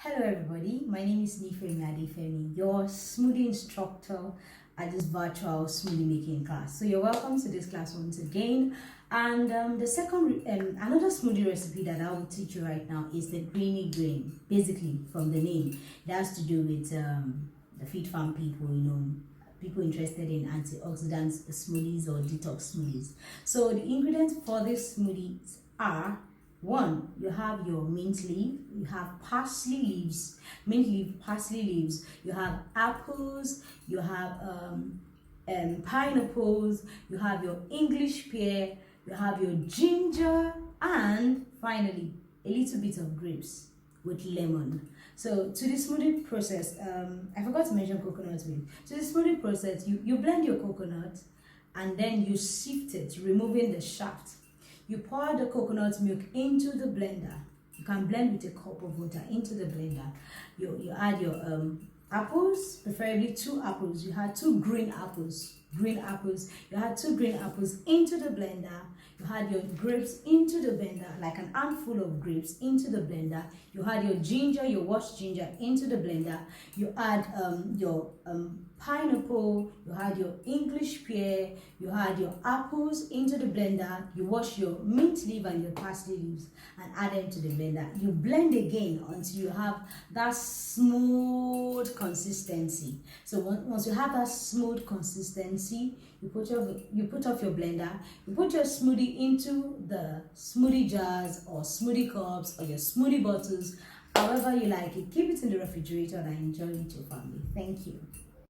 Hello everybody, my name is Nifemi Adefemi, your smoothie instructor at this virtual smoothie making class. So you're welcome to this class once again. And another smoothie recipe that I will teach you right now is the Greeny grain. Basically, from the name, it has to do with the feed farm people, people interested in antioxidants smoothies or detox smoothies. So the ingredients for this smoothies are: one, you have your mint leaf, you have parsley leaves, mint leaf, parsley leaves, you have apples, you have pineapples, you have your English pear, you have your ginger, and finally a little bit of grapes with lemon. So to the smoothie process, I forgot to mention coconut milk. To the smoothie process, you blend your coconut and then you sift it, removing the shaft. You pour the coconut milk into the blender. You can blend with a cup of water into the blender. You add your apples, preferably 2 apples. You had 2 green apples. You had 2 green apples into the blender. You had your grapes into the blender, like an handful of grapes into the blender. You had your ginger, your washed ginger into the blender. You add your pineapple, you had your English pear, you had your apples into the blender. You wash your mint leaf and your parsley leaves and add them to the blender. You blend again until you have that smooth consistency. So once you have that smooth consistency, you put off your blender, you put your smoothie into the smoothie jars or smoothie cups or your smoothie bottles, however you like it. Keep it in the refrigerator and enjoy it with your family. Thank you.